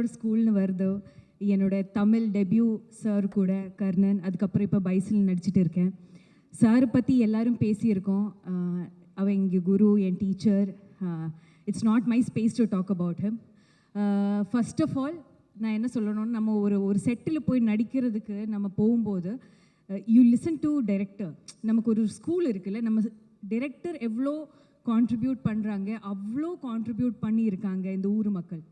World ஸ்கூல்னு வருதோ, என்னோட தமிழ் டெபியூ சார் கூட கர்ணன், அதுக்கப்புறம் இப்போ பைசில் நடிச்சிட்டு இருக்கேன். சாரை பற்றி எல்லாரும் பேசியிருக்கோம். அவ எங்கள் குரு, என் teacher. It's not my space to talk about him. First of all நான் என்ன சொல்லணும்னு, நம்ம ஒரு செட்டில் போய் நடிக்கிறதுக்கு நம்ம போகும்போது யூ லிசன் டு டைரக்டர். நமக்கு ஒரு ஸ்கூல் இருக்குல்ல, நம்ம டைரக்டர் எவ்வளோ கான்ட்ரிபியூட் பண்ணுறாங்க, அவ்வளோ கான்ட்ரிபியூட் பண்ணியிருக்காங்க இந்த ஊர் மக்கள்.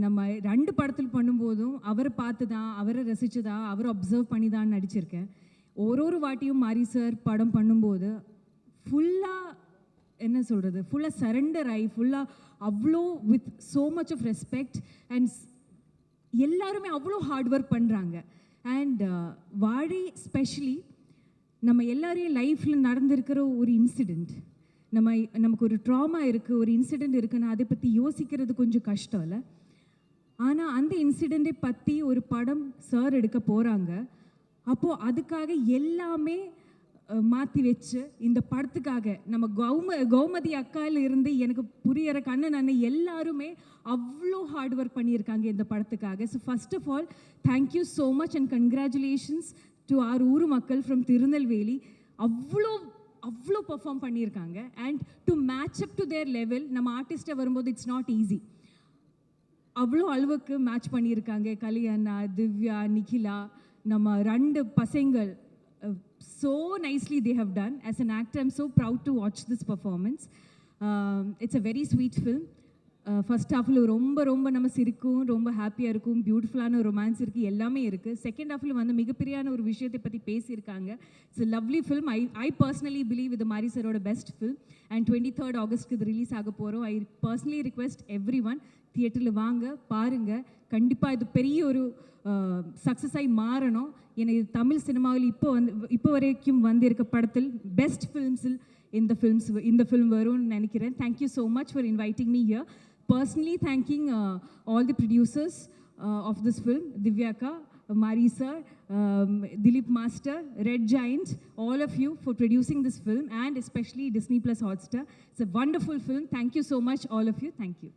நம்ம 2 படத்தில் பண்ணும்போதும் அவரை பார்த்து தான், அவரை ரசித்து தான், அவரை அப்சர்வ் பண்ணி தான் நடிச்சிருக்கேன். ஒரு வாட்டியும் மாரி சார் படம் பண்ணும்போது ஃபுல்லாக என்ன சொல்கிறது, ஃபுல்லாக சரண்டர் ஆகி, ஃபுல்லாக அவ்வளோ with so much of respect and எல்லாருமே அவ்வளோ ஹார்ட் ஒர்க் பண்ணுறாங்க. அண்ட் வாழை ஸ்பெஷலி நம்ம எல்லாரையும் லைஃப்பில் நடந்திருக்கிற ஒரு இன்சிடெண்ட், நமக்கு ஒரு ட்ராமா இருக்குது, ஒரு இன்சிடெண்ட் இருக்குன்னா அதை பற்றி யோசிக்கிறது கொஞ்சம் கஷ்டம் இல்லை. ஆனால் அந்த இன்சிடெண்ட்டை பற்றி ஒரு படம் சார் எடுக்க போகிறாங்க. அப்போது அதுக்காக எல்லாமே மாற்றி வச்சு இந்த படத்துக்காக நம்ம கௌமதி அக்காவில் இருந்து எனக்கு புரியற கண்ணன் அண்ணன் எல்லாருமே அவ்வளோ ஹார்ட் ஒர்க் பண்ணியிருக்காங்க இந்த படத்துக்காக. So first of all thank you so much and congratulations to our ஊர் மக்கள் ஃப்ரம் திருநெல்வேலி. அவ்வளோ பெர்ஃபார்ம் பண்ணியிருக்காங்க. And to match up to their level, நம்ம ஆர்டிஸ்ட்டை வரும்போது இட்ஸ் நாட் ஈஸி. அவ்வளோ அளவுக்கு மேட்ச் பண்ணியிருக்காங்க. கலியண்ணா, திவ்யா, நிகிலா, நம்ம 2 பசங்கள் so nicely they have done. As an actor, I'm so proud to watch this performance. It's a very sweet film. First halfல ரொம்ப நம்ம சிரிக்கும், ரொம்ப ஹாப்பியாக இருக்கும், பியூட்டிஃபுல்லான ரொமான்ஸ் இருக்குது, எல்லாமே இருக்குது. செகண்ட் ஹாஃபில் வந்து மிகப்பெரியான ஒரு விஷயத்தை பற்றி பேசியிருக்காங்க. It's a lovely film. I personally believe இது மாரி சாரோட பெஸ்ட் ஃபில்ம். அண்ட் 23rd ஆகஸ்ட்க்கு இது ரிலீஸ் ஆக போகிறோம். I personally request everyone தியேட்டரில் வாங்க, பாருங்கள். கண்டிப்பாக இது பெரிய ஒரு சக்ஸஸாக மாறணும். ஏன்னா இது தமிழ் சினிமாவில் இப்போ வரைக்கும் வந்திருக்க படத்தில் பெஸ்ட் ஃபில்ம்ஸில் இந்த ஃபில்ம் வரும்னு நினைக்கிறேன். Thank you so much for inviting me here. Personally thanking all the producers of this film, Divyaka, Mari sir, Dilip Master, Red Giant, all of you for producing this film, and especially Disney Plus Hotstar. It's a wonderful film. Thank you so much, all of you. Thank you.